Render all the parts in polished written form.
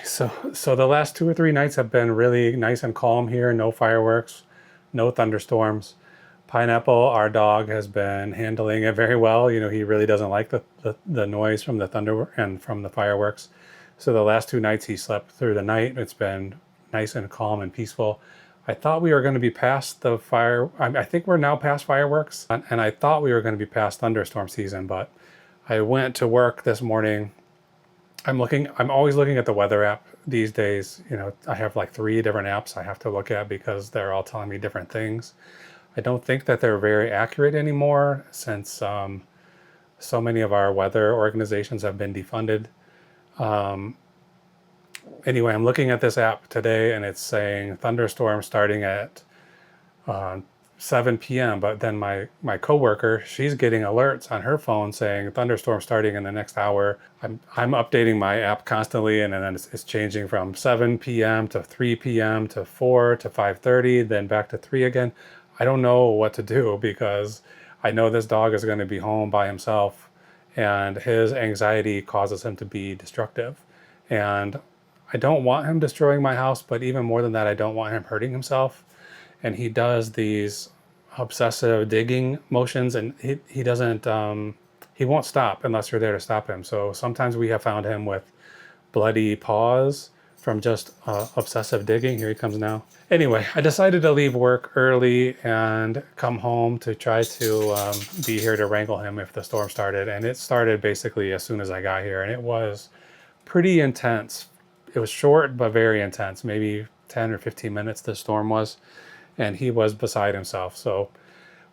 So the last 2 or 3 nights have been really nice and calm here. No fireworks, no thunderstorms. Pineapple, our dog, has been handling it very well. You know, he really doesn't like the noise from the thunder and from the fireworks. So the last 2 nights he slept through the night. It's been nice and calm and peaceful. I thought we were going to be past the fire. I think we're now past fireworks, and I thought we were going to be past thunderstorm season, but I went to work this morning. I'm always looking at the weather app these days. You know, I have like 3 different apps I have to look at because they're all telling me different things. I don't think that they're very accurate anymore since so many of our weather organizations have been defunded. Anyway, I'm looking at this app today and it's saying thunderstorm starting at 7 p.m. But then my coworker, she's getting alerts on her phone saying thunderstorm starting in the next hour. I'm updating my app constantly, and then it's changing from 7 p.m. to 3 p.m. to 4 to 5:30, then back to 3 again. I don't know what to do because I know this dog is going to be home by himself, and his anxiety causes him to be destructive. And I don't want him destroying my house, but even more than that, I don't want him hurting himself. And he does these obsessive digging motions, and he doesn't, he won't stop unless you're there to stop him. So sometimes we have found him with bloody paws from just obsessive digging. Here he comes now. Anyway, I decided to leave work early and come home to try to be here to wrangle him if the storm started. And it started basically as soon as I got here, and it was pretty intense. It was short, but very intense, maybe 10 or 15 minutes the storm was, and he was beside himself. So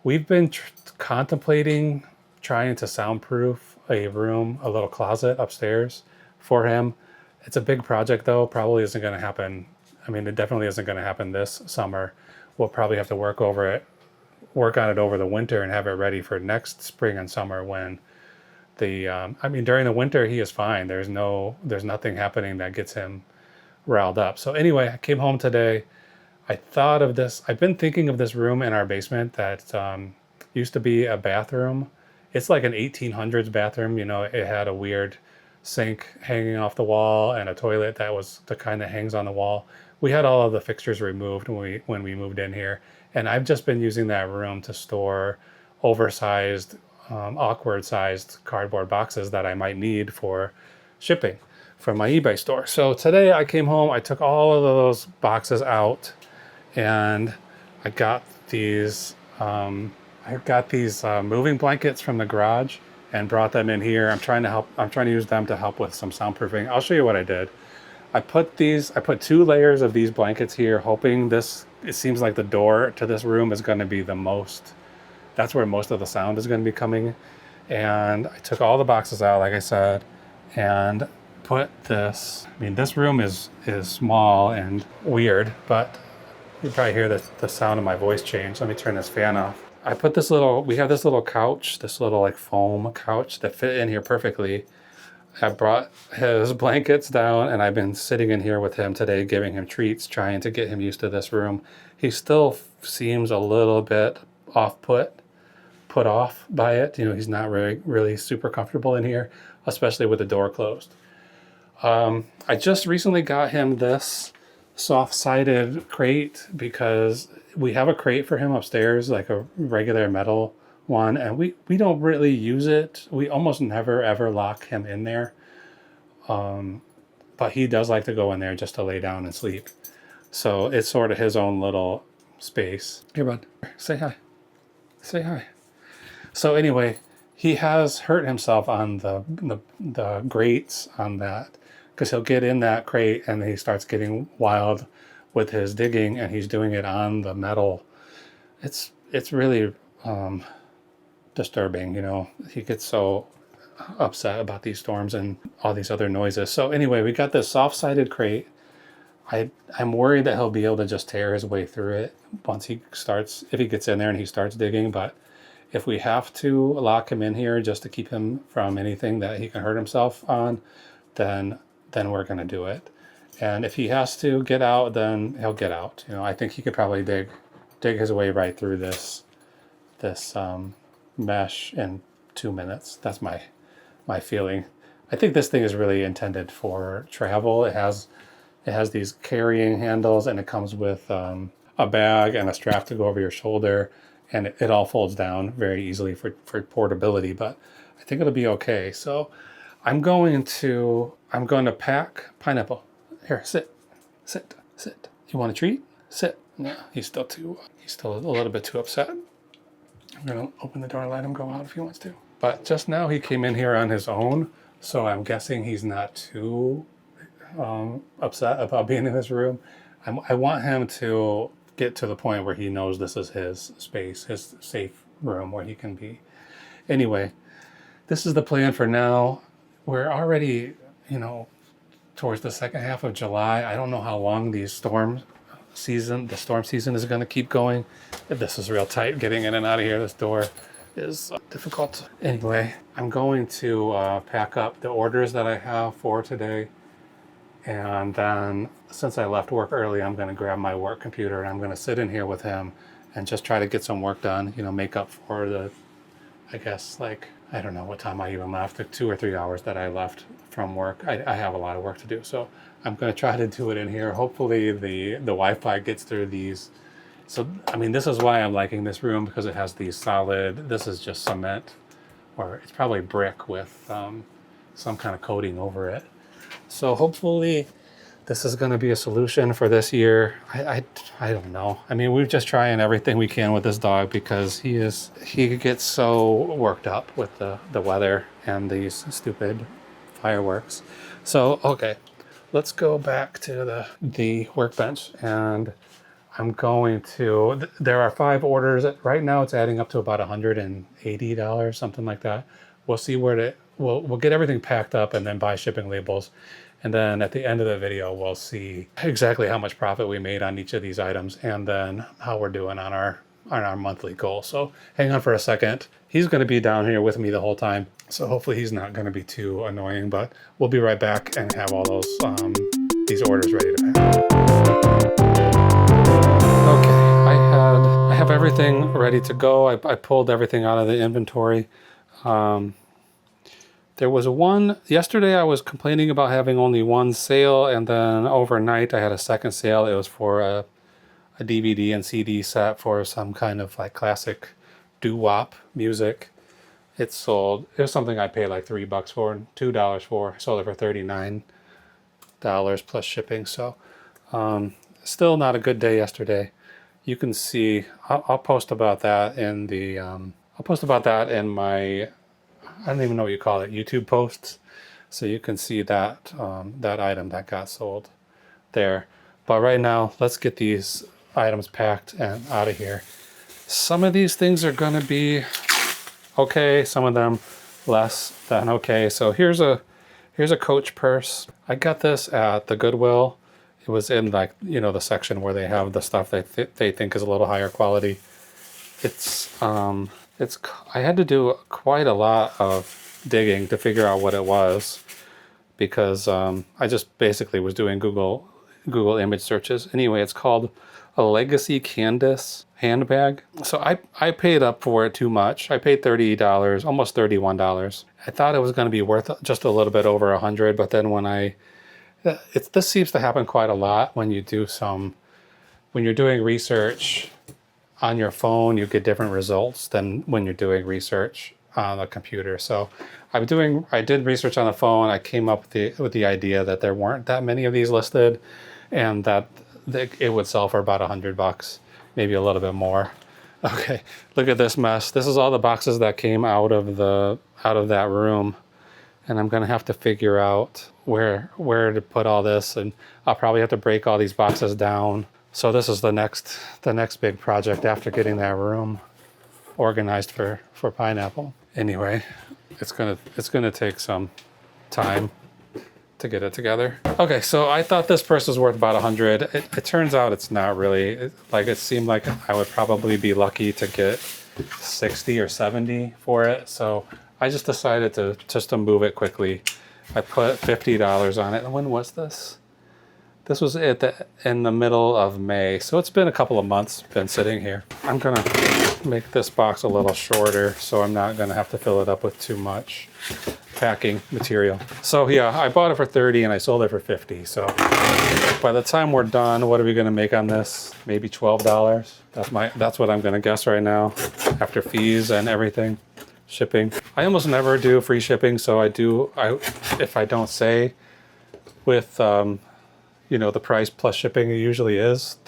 we've been contemplating trying to soundproof a room, a little closet upstairs for him. It's a big project though, probably isn't going to happen. I mean, it definitely isn't going to happen this summer. We'll probably have to work on it over the winter and have it ready for next spring and summer when I mean, during the winter, he is fine. There's nothing happening that gets him riled up. So anyway, I came home today. I thought of this. I've been thinking of this room in our basement that used to be a bathroom. It's like an 1800s bathroom. You know, it had a weird sink hanging off the wall and a toilet that was the kind that hangs on the wall. We had all of the fixtures removed when we moved in here. And I've just been using that room to store oversized, awkward sized cardboard boxes that I might need for shipping from my eBay store. So today I came home, I took all of those boxes out, and I got these moving blankets from the garage and brought them in here. I'm trying to use them to help with some soundproofing. I'll show you what I did. I put 2 layers of these blankets here, hoping it seems like the door to this room is going to be that's where most of the sound is going to be coming. And I took all the boxes out, like I said, and put this. I mean, this room is small and weird, but you probably hear the sound of my voice change. Let me turn this fan off. We have this little couch, this little like foam couch that fit in here perfectly. I brought his blankets down, and I've been sitting in here with him today, giving him treats, trying to get him used to this room. He still seems a little bit put off by it. You know, he's not really super comfortable in here, especially with the door closed. I just recently got him this soft-sided crate because we have a crate for him upstairs, like a regular metal one, and we don't really use it. We almost never ever lock him in there. But he does like to go in there just to lay down and sleep. So it's sort of his own little space. Here, bud, say hi. Say hi. So anyway, he has hurt himself on the grates on that, because he'll get in that crate and he starts getting wild with his digging, and he's doing it on the metal. It's really disturbing, you know. He gets so upset about these storms and all these other noises. So anyway, we got this soft-sided crate. I'm worried that he'll be able to just tear his way through it if he gets in there and he starts digging. But if we have to lock him in here just to keep him from anything that he can hurt himself on, then we're going to do it. And if he has to get out, then he'll get out. You know, I think he could probably dig his way right through this mesh in 2 minutes. That's my feeling. I think this thing is really intended for travel. It has these carrying handles, and it comes with a bag and a strap to go over your shoulder, and it all folds down very easily for portability, but I think it'll be okay. So I'm going to pack Pineapple. Here, sit. You want a treat? Sit. No, he's still a little bit too upset. I'm gonna open the door and let him go out if he wants to. But just now he came in here on his own, so I'm guessing he's not too upset about being in this room. I want him to get to the point where he knows this is his space, his safe room where he can be. Anyway, this is the plan for now. We're already, towards the second half of July. I don't know how long the storm season is going to keep going. This is real tight. Getting in and out of here, this door is difficult. Anyway, I'm going to pack up the orders that I have for today. And then since I left work early, I'm going to grab my work computer and I'm going to sit in here with him and just try to get some work done, make up for the, I guess, I don't know what time I even left, the 2 or 3 hours that I left from work. I have a lot of work to do. So I'm going to try to do it in here. Hopefully the Wi-Fi gets through these. So, this is why I'm liking this room, because it has these solid, this is just cement, or it's probably brick with some kind of coating over it. So hopefully this is going to be a solution for this year. I don't know. We're just trying everything we can with this dog because he gets so worked up with the weather and these stupid fireworks. So, okay, let's go back to the workbench, and I'm going to, there are 5 orders. Right now it's adding up to about $180, something like that. We'll see where we'll get everything packed up and then buy shipping labels. And then at the end of the video, we'll see exactly how much profit we made on each of these items and then how we're doing on our monthly goal. So hang on for a second. He's going to be down here with me the whole time. So hopefully he's not going to be too annoying, but we'll be right back and have all those, these orders ready to pack. Okay, I have everything ready to go. I pulled everything out of the inventory. There was yesterday I was complaining about having only one sale, and then overnight I had a second sale. It was for a DVD and CD set for some kind of classic doo-wop music. It was something I paid like $3 for, $2 for. I sold it for $39 plus shipping. So still not a good day yesterday. You can see, I'll post about that in my, I don't even know what you call it, YouTube posts. So you can see that that item that got sold there. But right now, let's get these items packed and out of here. Some of these things are gonna be okay, some of them less than okay. So here's a Coach purse. I got this at the Goodwill. It was in the section where they have the stuff they think is a little higher quality. I had to do quite a lot of digging to figure out what it was, because I just basically was doing Google image searches. Anyway, it's called a Legacy Candace handbag. So I paid up for it too much. I paid $30, almost $31. I thought it was going to be worth just a little bit over $100, but then this seems to happen quite a lot when you're doing research on your phone, you get different results than when you're doing research on a computer. So I did research on the phone. I came up with the idea that there weren't that many of these listed, and that it would sell for about $100, maybe a little bit more. Okay, look at this mess. This is all the boxes that came out of that room, and I'm gonna have to figure out where to put all this, and I'll probably have to break all these boxes down. So this is the next big project after getting that room organized for Pineapple. Anyway, it's gonna take some time to get it together. Okay, so I thought this purse was worth about $100. It turns out it's not really. It seemed like I would probably be lucky to get $60 or $70 for it. So I just decided to move it quickly. I put $50 on it. And when was this? This was in the middle of May, so it's been a couple of months been sitting here. I'm gonna make this box a little shorter, so I'm not gonna have to fill it up with too much. packing material. So yeah, I bought it for 30 and I sold it for 50. So by the time we're done, what are we gonna make on this? Maybe $12. That's what I'm gonna guess right now, after fees and everything, shipping. I almost never do free shipping, so if I don't say with you know, the price plus shipping, there usually is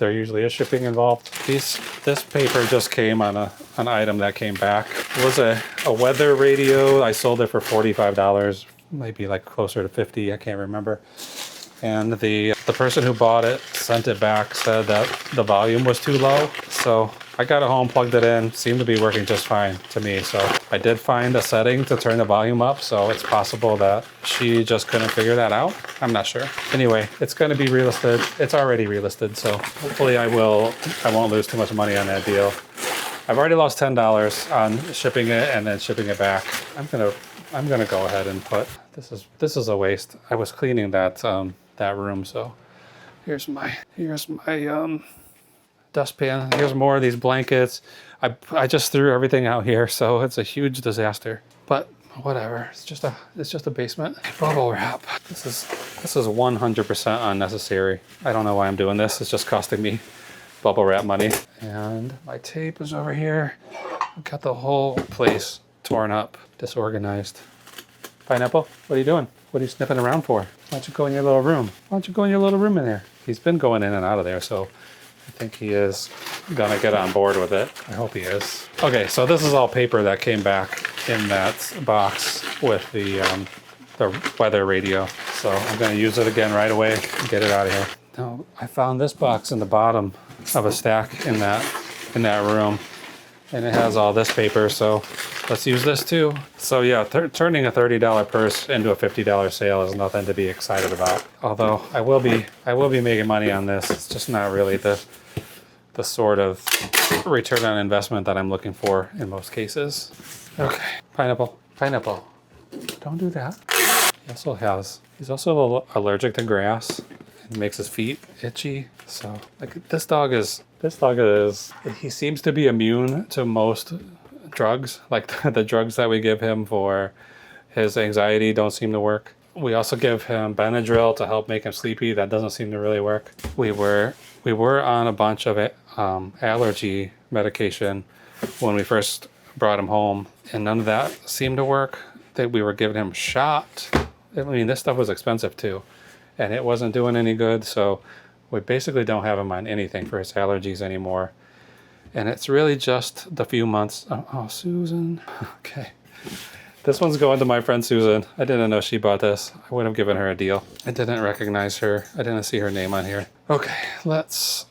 shipping involved. This paper just came on an item that came back. It was a weather radio. I sold it for $45, maybe like closer to 50, I can't remember. And the person who bought it sent it back, said that the volume was too low. So I got it home, plugged it in, seemed to be working just fine to me. So I did find a setting to turn the volume up, so it's possible that she just couldn't figure that out. I'm not sure. Anyway, it's going to be relisted. It's already relisted, so hopefully I won't lose too much money on that deal. I've already lost $10 on shipping it and then shipping it back. I'm gonna go ahead and put this is a waste. I was cleaning that room, so here's my dustpan. Here's more of these blankets. I just threw everything out here, so it's a huge disaster. But whatever. It's just a basement. Bubble wrap. This is 100% unnecessary. I don't know why I'm doing this. It's just costing me bubble wrap money. And my tape is over here. I've got the whole place torn up, disorganized. Pineapple, what are you doing? What are you sniffing around for? Why don't you go in your little room? Why don't you go in your little room in there? He's been going in and out of there, so I think he is gonna get on board with it. I hope he is. Okay, so this is all paper that came back in that box with the weather radio. So I'm gonna use it again right away and get it out of here. Now, I found this box in the bottom of a stack in that room, and it has all this paper, so let's use this too. So yeah, turning a $30 purse into a $50 sale is nothing to be excited about. Although I will be making money on this. It's just not really the sort of return on investment that I'm looking for in most cases. Okay, pineapple, don't do that. He's also allergic to grass. It makes his feet itchy. So like this dog is, he seems to be immune to most drugs. Like the drugs that we give him for his anxiety don't seem to work. We also give him Benadryl to help make him sleepy. That doesn't seem to really work. We were on a bunch of allergy medication when we first brought him home, and none of that seemed to work. We were giving him a shot. I mean, this stuff was expensive too, and it wasn't doing any good. So we basically don't have him on anything for his allergies anymore. And it's really just the few months. Oh, Susan. Okay. This one's going to my friend Susan. I didn't know she bought this. I would have given her a deal. I didn't recognize her. I didn't see her name on here. Okay, let's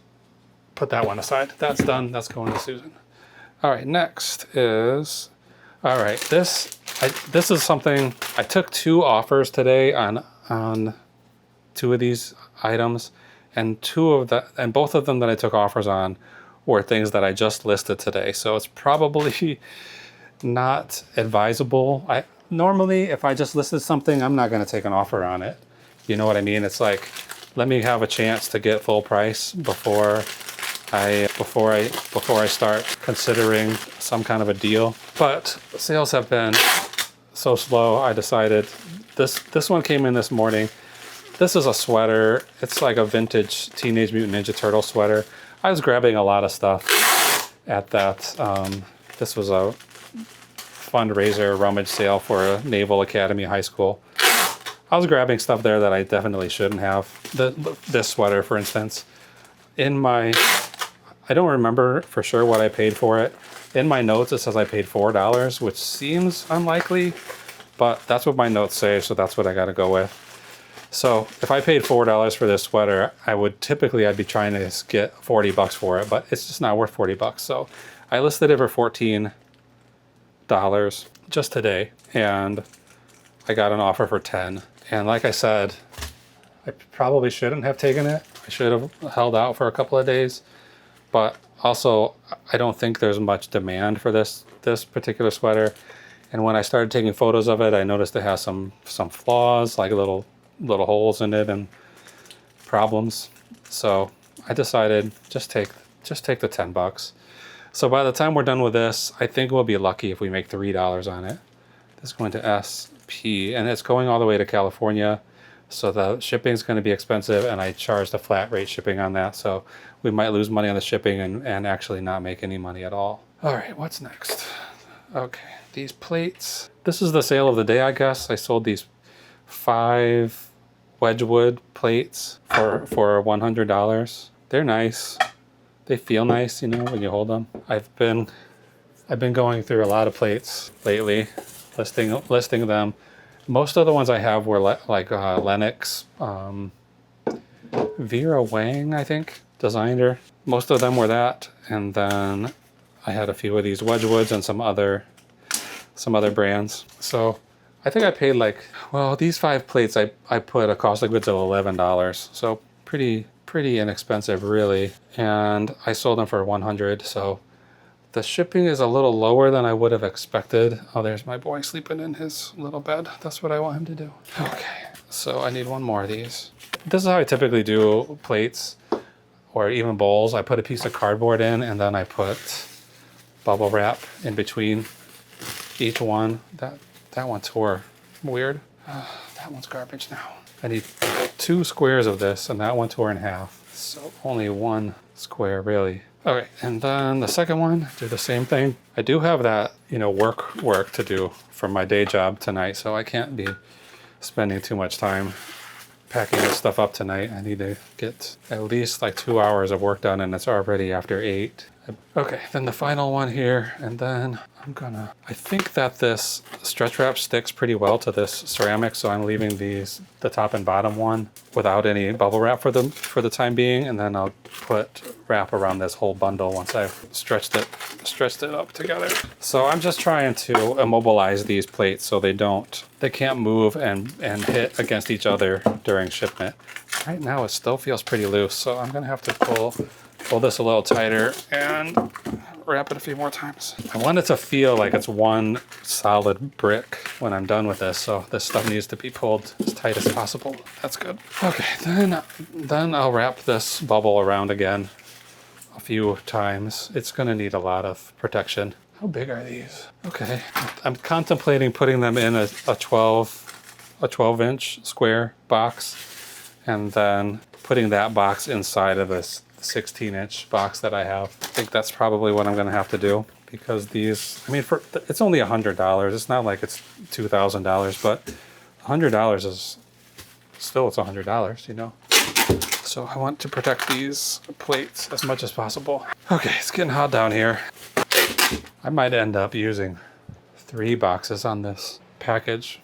put that one aside. That's done. That's going to Susan. All right, next is, all right, this is something, I took 2 offers today on 2 of these items, and both of them that I took offers on were things that I just listed today. So it's probably not advisable. Normally, if I just listed something, I'm not going to take an offer on it. You know what I mean? It's like, let me have a chance to get full price before I start considering some kind of a deal. But sales have been so slow. I decided this one came in this morning. This is a sweater. It's like a vintage Teenage Mutant Ninja Turtle sweater. I was grabbing a lot of stuff at that. This was a fundraiser rummage sale for a Naval Academy high school. I was grabbing stuff there that I definitely shouldn't have. This sweater, for instance. I don't remember for sure what I paid for it. In my notes, it says I paid $4, which seems unlikely, but that's what my notes say, so that's what I gotta go with. So if I paid $4 for this sweater, I'd be trying to get $40 for it, but it's just not worth $40. So I listed it for $14 just today, and I got an offer for $10. And like I said, I probably shouldn't have taken it. I should have held out for a couple of days, but also I don't think there's much demand for this particular sweater. And when I started taking photos of it, I noticed it has some flaws, like little holes in it and problems. So I decided just take the $10. So by the time we're done with this, I think we'll be lucky if we make $3 on it. This is going to S P, and it's going all the way to California. So the shipping is going to be expensive, and I charged a flat rate shipping on that. So we might lose money on the shipping and actually not make any money at all. All right, what's next? Okay, these plates. This is the sale of the day, I guess. I sold these 5 Wedgewood plates for $100. They're nice. They feel nice, you know, when you hold them. I've been going through a lot of plates lately, listing them. Most of the ones I have were like Lennox, Vera Wang, I think, designed her. Most of them were that, and then I had a few of these Wedgewoods and some other brands. So I think I paid like, well, these 5 plates I put a cost of goods of $11. So pretty inexpensive, really. And I sold them for $100. So the shipping is a little lower than I would have expected. Oh, there's my boy sleeping in his little bed. That's what I want him to do. Okay, so I need one more of these. This is how I typically do plates or even bowls. I put a piece of cardboard in, and then I put bubble wrap in between each one. That one tore weird. That one's garbage now. I need 2 squares of this, and that one tore in half. So only 1 square, really. Okay, and then the second one, do the same thing. I do have that, you know, work to do for my day job tonight, so I can't be spending too much time packing this stuff up tonight. I need to get at least like 2 hours of work done, and it's already after 8. Okay, then the final one here, and then I think that this stretch wrap sticks pretty well to this ceramic, so I'm leaving the top and bottom one without any bubble wrap for the time being, and then I'll put wrap around this whole bundle once I've stretched it up together. So I'm just trying to immobilize these plates so they can't move and hit against each other during shipment. Right now it still feels pretty loose, so I'm gonna have to pull this a little tighter and wrap it a few more times. I want it to feel like it's one solid brick when I'm done with this, so this stuff needs to be pulled as tight as possible. That's good. Okay, then I'll wrap this bubble around again a few times. It's gonna need a lot of protection. How big are these? Okay, I'm contemplating putting them in a 12-inch square box, and then putting that box inside of this 16-inch box that I have. I think that's probably what I'm going to have to do, because these, I mean, it's only $100. It's not like it's $2,000, but $100 is still, it's $100, you know? So I want to protect these plates as much as possible. Okay, it's getting hot down here. I might end up using 3 boxes on this package.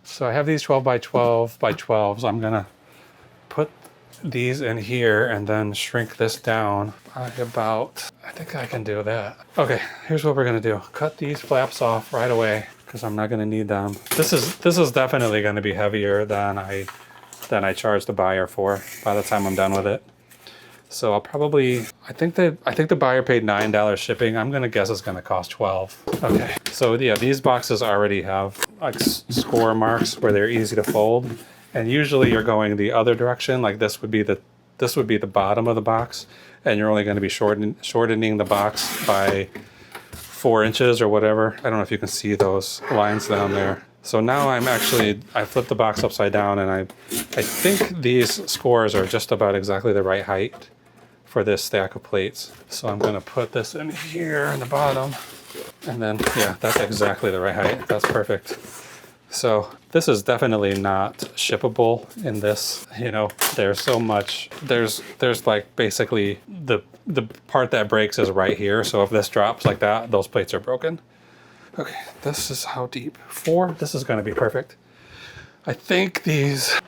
So I have these 12 by 12 by 12s. I'm going to put these in here and then shrink this down by about, I think I can do that. Okay, here's what we're gonna do. Cut these flaps off right away because I'm not gonna need them. This is definitely gonna be heavier than I charged the buyer for by the time I'm done with it. So I'll probably, I think the buyer paid $9 shipping. I'm gonna guess it's gonna cost $12. Okay, so yeah, these boxes already have like score marks where they're easy to fold. And usually you're going the other direction, like this would be the bottom of the box, and you're only going to be shortening the box by 4 inches or whatever. I don't know if you can see those lines down there. So now I flipped the box upside down, and I think these scores are just about exactly the right height for this stack of plates. So I'm going to put this in here in the bottom, and then, yeah, that's exactly the right height. That's perfect. So this is definitely not shippable in this, you know, there's so much, there's like basically the part that breaks is right here. So if this drops like that, those plates are broken. Okay, this is how deep? 4, this is gonna be perfect. I think these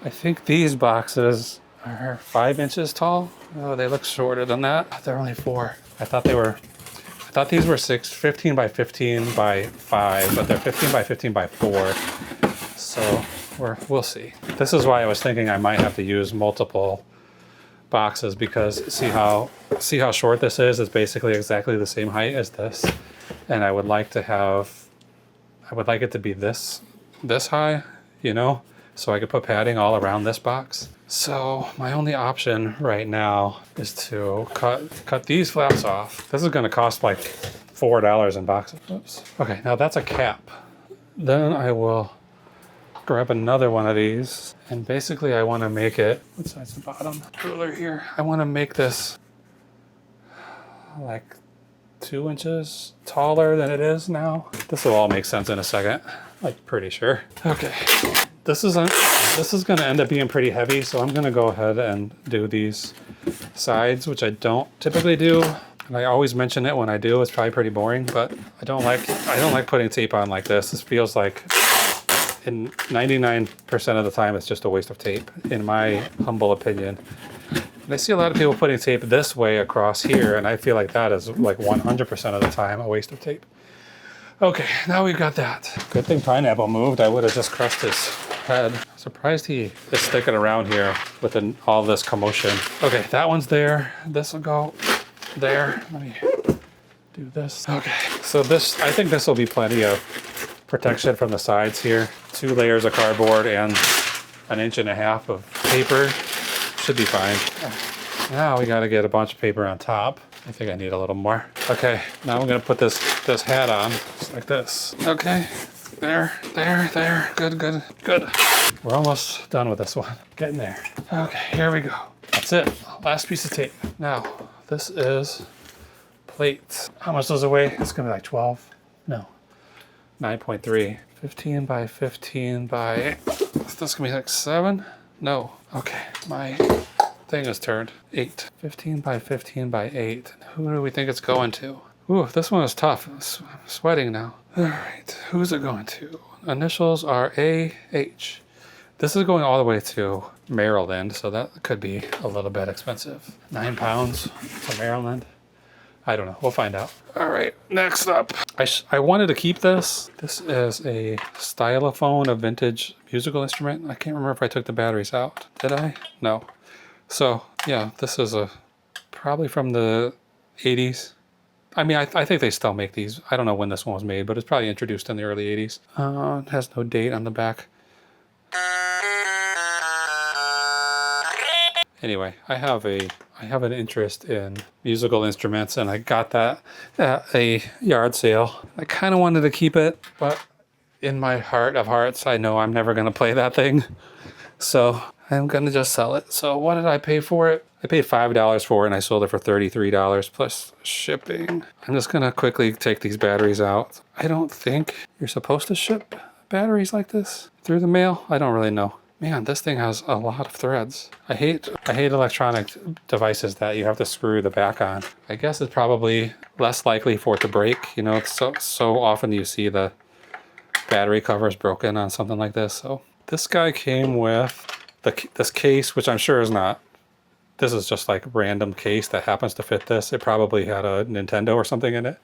boxes are 5 inches tall. Oh, they look shorter than that. They're only 4. I thought these were 15 by 15 by 5, but they're 15 by 15 by 4. So we'll see. This is why I was thinking I might have to use multiple boxes, because see how short this is? It's basically exactly the same height as this. And I would like it to be this high, you know, so I could put padding all around this box. So my only option right now is to cut these flaps off. This is going to cost like $4 in boxes. Oops. Okay, now that's a cap. Then I will grab another one of these. And basically I want to make it, what side's the bottom ruler here? I want to make this like 2 inches taller than it is now. This will all make sense in a second, like pretty sure. Okay, this is going to end up being pretty heavy, so I'm going to go ahead and do these sides, which I don't typically do. And I always mention it when I do. It's probably pretty boring, but I don't like putting tape on like this. This feels like, in 99% of the time, it's just a waste of tape, in my humble opinion. And I see a lot of people putting tape this way across here, and I feel like that is like 100% of the time a waste of tape. Okay, now we've got that. Good thing Pineapple moved. I would have just crushed his head. Surprised he is sticking around here with all this commotion. Okay, that one's there. This will go there. Let me do this. Okay, so this, I think this will be plenty of protection from the sides here. 2 layers of cardboard and 1.5 inches of paper should be fine. Now we got to get a bunch of paper on top. I think I need a little more. Okay, now I'm gonna put this hat on, just like this. Okay, there, good. We're almost done with this one. Getting there. Okay, here we go. That's it, last piece of tape. Now, this is plates. How much does it weigh? It's gonna be like 12, no, 9.3. 15 by 15 by, this gonna be like 7? No, okay, my thing is turned. 8. 15 by 15 by 8. Who do we think it's going to? Ooh, this one is tough. I'm sweating now. All right, who's it going to? Initials are A-H. This is going all the way to Maryland, so that could be a little bit expensive. 9 pounds to Maryland. I don't know. We'll find out. All right, next up. I wanted to keep this. This is a stylophone, a vintage musical instrument. I can't remember if I took the batteries out. Did I? No. So, yeah, this is probably from the 80s. I mean, I think they still make these. I don't know when this one was made, but it's probably introduced in the early 80s. It has no date on the back. Anyway, I have an interest in musical instruments, and I got that at a yard sale. I kind of wanted to keep it, but in my heart of hearts, I know I'm never going to play that thing. So I'm going to just sell it. So what did I pay for it? I paid $5 for it, and I sold it for $33 plus shipping. I'm just going to quickly take these batteries out. I don't think you're supposed to ship batteries like this through the mail. I don't really know. Man, this thing has a lot of threads. I hate electronic devices that you have to screw the back on. I guess it's probably less likely for it to break. You know, it's so often you see the battery covers broken on something like this. So this guy came with this case, which I'm sure is not. This is just like a random case that happens to fit this. It probably had a Nintendo or something in it,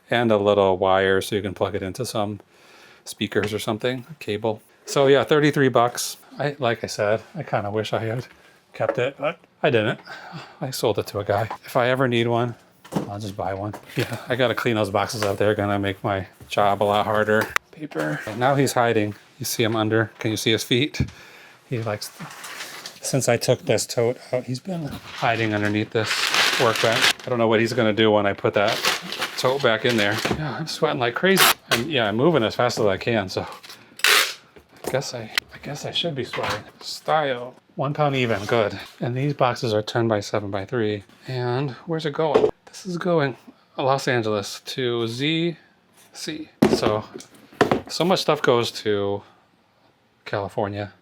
and a little wire so you can plug it into some speakers or something, a cable. So yeah, 33 bucks. Like I said, I kind of wish I had kept it, but I didn't. I sold it to a guy. If I ever need one, I'll just buy one. Yeah, I gotta clean those boxes up. They're gonna make my job a lot harder. Paper. And now he's hiding. You see him under. Can you see his feet? He likes, since I took this tote out, he's been hiding underneath this workbench. I don't know what he's gonna do when I put that tote back in there. Yeah, I'm sweating like crazy. I'm moving as fast as I can, so I guess I should be sweating. Style, 1 pound even, good. And these boxes are 10 by 7 by 3. And where's it going? This is going Los Angeles to ZC. So much stuff goes to California.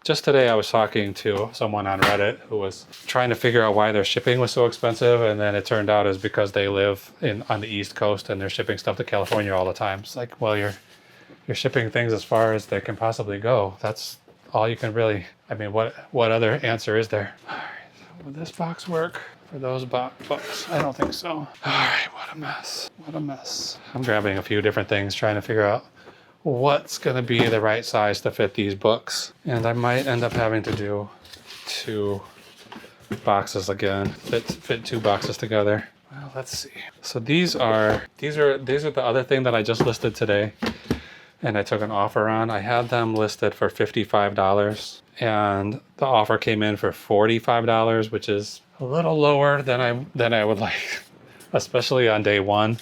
Just today I was talking to someone on Reddit who was trying to figure out why their shipping was so expensive, and then it turned out is because they live on the East Coast and they're shipping stuff to California all the time. It's like, well, you're shipping things as far as they can possibly go. That's all you can really, I mean, what other answer is there? All right, so will this box work for those books? I don't think so. All right, what a mess. I'm grabbing a few different things, trying to figure out what's gonna be the right size to fit these books. And I might end up having to do 2 boxes again, fit 2 boxes together. Well, let's see. So these are the other thing that I just listed today, and I took an offer on. I had them listed for $55, and the offer came in for $45, which is a little lower than I would like, especially on day one.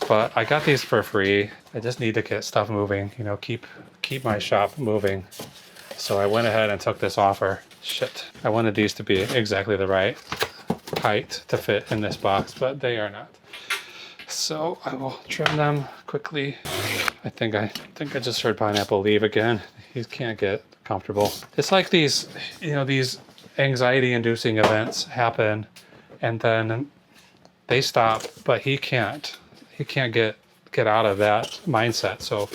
but I got these for free. I just need to get stuff moving, you know, keep my shop moving. So I went ahead and took this offer. Shit, I wanted these to be exactly the right height to fit in this box, but they are not. So I will trim them quickly. I think I just heard Pineapple leave again. He can't get comfortable. It's like these, you know, these anxiety-inducing events happen, and then they stop, but he can't get out of that mindset. So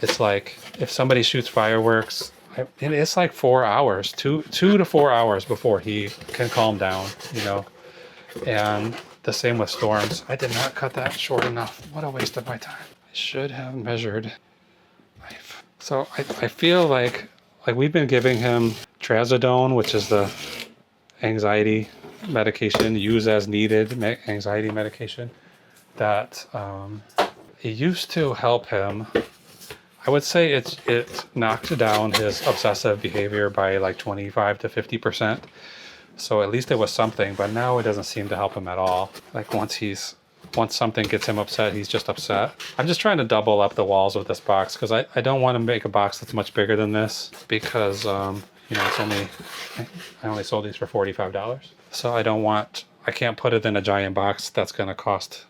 it's like if somebody shoots fireworks, and it's like 4 hours, 2 to 4 hours before he can calm down, you know. And the same with storms. I did not cut that short enough. What a waste of my time. I should have measured. So I feel like we've been giving him trazodone, which is the anxiety medication, use as needed anxiety medication that it used to help him. I would say it knocked down his obsessive behavior by like 25 to 50%. So at least it was something, but now it doesn't seem to help him at all. Like once something gets him upset, he's just upset. I'm just trying to double up the walls with this box because I don't want to make a box that's much bigger than this because you know, I only sold these for $45. So I can't put it in a giant box that's going to cost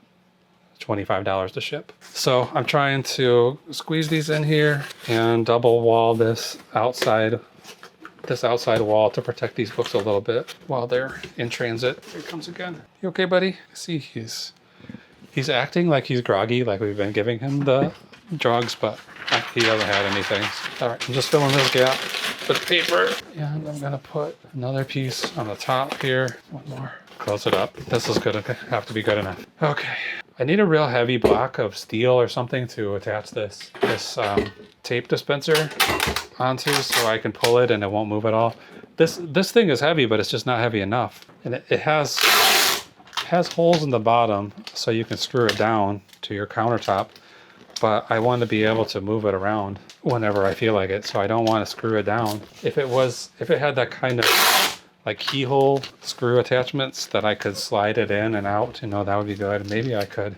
$25 to ship. So I'm trying to squeeze these in here and double wall this outside wall to protect these books a little bit while they're in transit. Here he comes again. You okay, buddy? See, he's acting like he's groggy, like we've been giving him the drugs, but he hasn't had anything. All right, I'm just filling this gap with paper, and I'm gonna put another piece on the top here. One more. Close it up. This is gonna have to be good enough. Okay. I need a real heavy block of steel or something to attach this tape dispenser onto so I can pull it and it won't move at all. This thing is heavy, but it's just not heavy enough. And it has holes in the bottom so you can screw it down to your countertop, but I want to be able to move it around whenever I feel like it, so I don't want to screw it down. If it had that kind of like keyhole screw attachments that I could slide it in and out, you know, that would be good. Maybe I could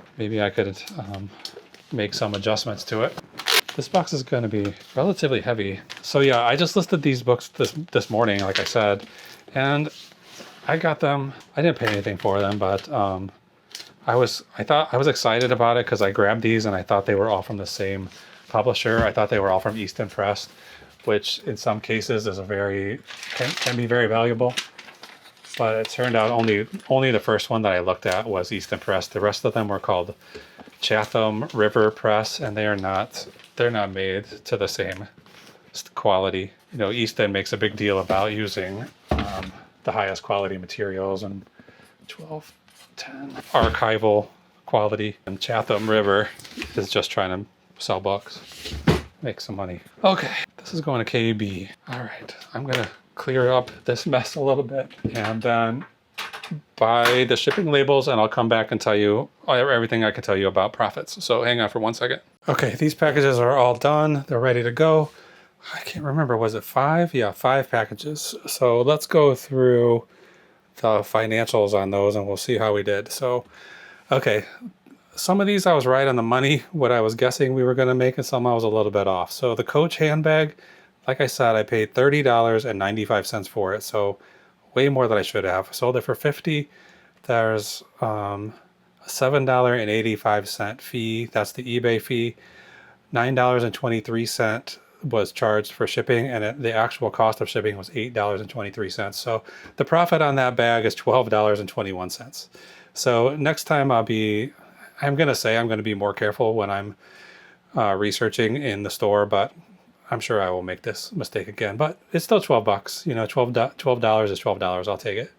make some adjustments to it. This box is going to be relatively heavy. So yeah, I just listed these books this morning, like I said, and I got them. I didn't pay anything for them, but I was excited about it because I grabbed these and I thought they were all from the same publisher. I thought they were all from Easton Press, which in some cases is can be very valuable. But it turned out only the first one that I looked at was Easton Press. The rest of them were called Chatham River Press, and they're not made to the same quality. You know, Easton makes a big deal about using the highest quality materials and 1210 archival quality, and Chatham River is just trying to sell books, make some money. Okay, this is going to KB. All right, I'm gonna clear up this mess a little bit and then buy the shipping labels, and I'll come back and tell you everything I can tell you about profits. So hang on for 1 second. Okay, these packages are all done. They're ready to go. I can't remember, was it 5? Yeah, 5 packages. So let's go through the financials on those and we'll see how we did. So, okay, some of these I was right on the money, what I was guessing we were going to make, and some I was a little bit off. So the Coach handbag, like I said, I paid $30.95 for it. So way more than I should have. Sold it for $50. There's a $7.85 fee. That's the eBay fee. $9.23 was charged for shipping, and the actual cost of shipping was $8.23. So the profit on that bag is $12.21. So next time I'm going to be more careful when I'm researching in the store, but I'm sure I will make this mistake again. But it's still $12. You know, $12 is $12. I'll take it.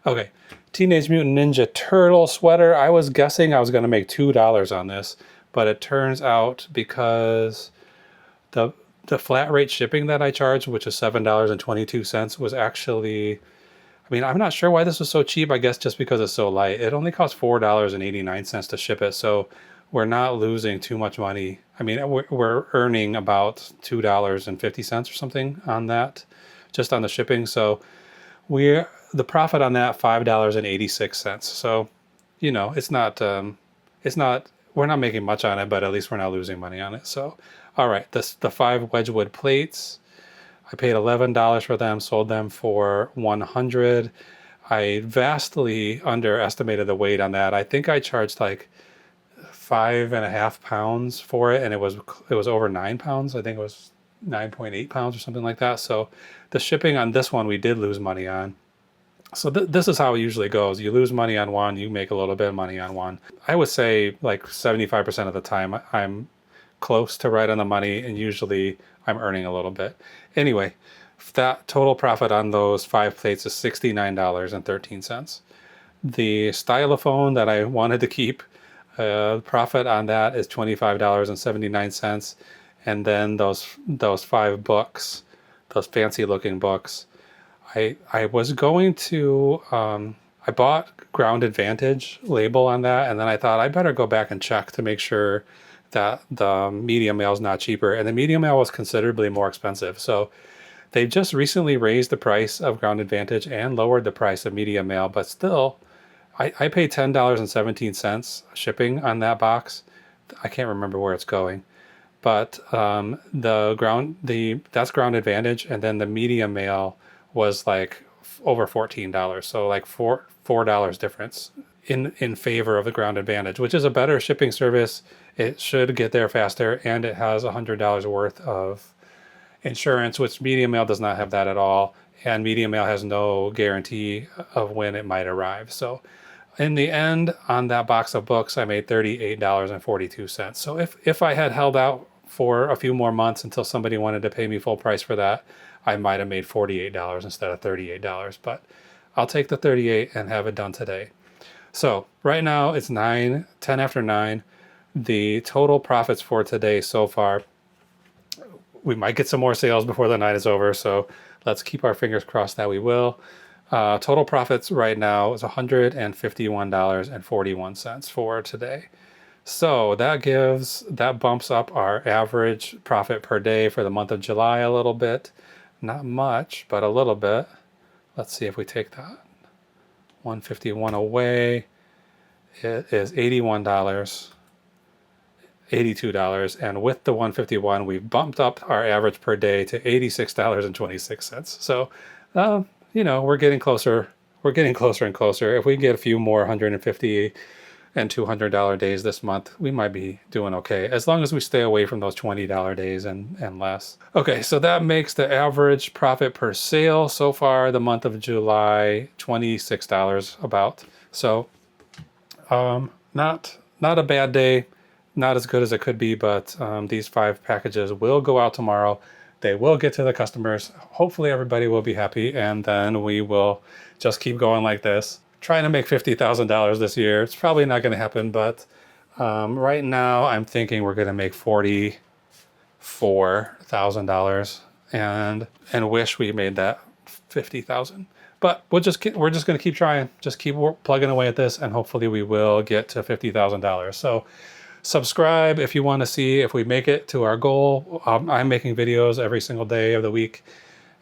Okay, Teenage Mutant Ninja Turtle sweater. I was guessing I was going to make $2 on this, but it turns out because the flat rate shipping that I charged, which is $7.22, was actually, I mean, I'm not sure why this was so cheap. I guess just because it's so light. It only cost $4.89 to ship it, so we're not losing too much money. I mean, we're earning about $2.50 or something on that, just on the shipping. So the profit on that $5.86. So, you know, it's not we're not making much on it, but at least we're not losing money on it. So, all right, the 5 Wedgewood plates, I paid $11 for them, sold them for $100. I vastly underestimated the weight on that. I think I charged like 5.5 pounds for it, and it was over 9 pounds. I think it was 9.8 pounds or something like that. So the shipping on this one we did lose money on. So this is how it usually goes. You lose money on one, you make a little bit of money on one. I would say like 75% of the time I'm close to right on the money, and usually I'm earning a little bit. Anyway, that total profit on those 5 plates is $69.13. The stylophone that I wanted to keep, profit on that is $25.79. And then those 5 books, those fancy looking books, I was going to, I bought Ground Advantage label on that, and then I thought I better go back and check to make sure that the medium mail is not cheaper. And the medium mail was considerably more expensive. So they just recently raised the price of Ground Advantage and lowered the price of medium mail, but still, I paid $10.17 shipping on that box. I can't remember where it's going, but that's Ground Advantage, and then the medium mail was like over $14, so like $4 difference in favor of the Ground Advantage, which is a better shipping service. It should get there faster, and it has $100 worth of insurance, which medium mail does not have that at all, and medium mail has no guarantee of when it might arrive. So in the end, on that box of books, I made $38.42. So if I had held out for a few more months until somebody wanted to pay me full price for that, I might have made $48 instead of $38, but I'll take the 38 and have it done today. So right now it's 10 after 9. The total profits for today so far, we might get some more sales before the night is over, so let's keep our fingers crossed that we will. Total profits right now is $151.41 for today. So that bumps up our average profit per day for the month of July a little bit. Not much, but a little bit. Let's see if we take that 151 away. It is $81, $82, and with the 151, we've bumped up our average per day to $86.26. So, we're getting closer. We're getting closer and closer. If we get a few more $150 and $200 days this month, we might be doing okay, as long as we stay away from those $20 days and less. Okay, so that makes the average profit per sale so far the month of July $26 about. So not a bad day, not as good as it could be, but these 5 packages will go out tomorrow. They will get to the customers. Hopefully everybody will be happy, and then we will just keep going like this. Trying to make $50,000 this year. It's probably not going to happen, but right now I'm thinking we're going to make $44,000 and wish we made that 50,000. But we're just going to keep trying. Just keep plugging away at this, and hopefully we will get to $50,000. So subscribe if you want to see if we make it to our goal. I'm making videos every single day of the week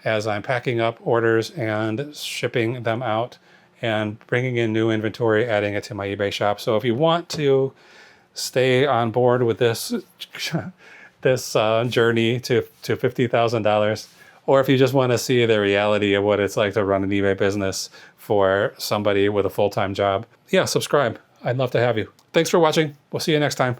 as I'm packing up orders and shipping them out and bringing in new inventory, adding it to my eBay shop. So if you want to stay on board with this journey to $50,000, or if you just want to see the reality of what it's like to run an eBay business for somebody with a full-time job, yeah, subscribe. I'd love to have you. Thanks for watching. We'll see you next time.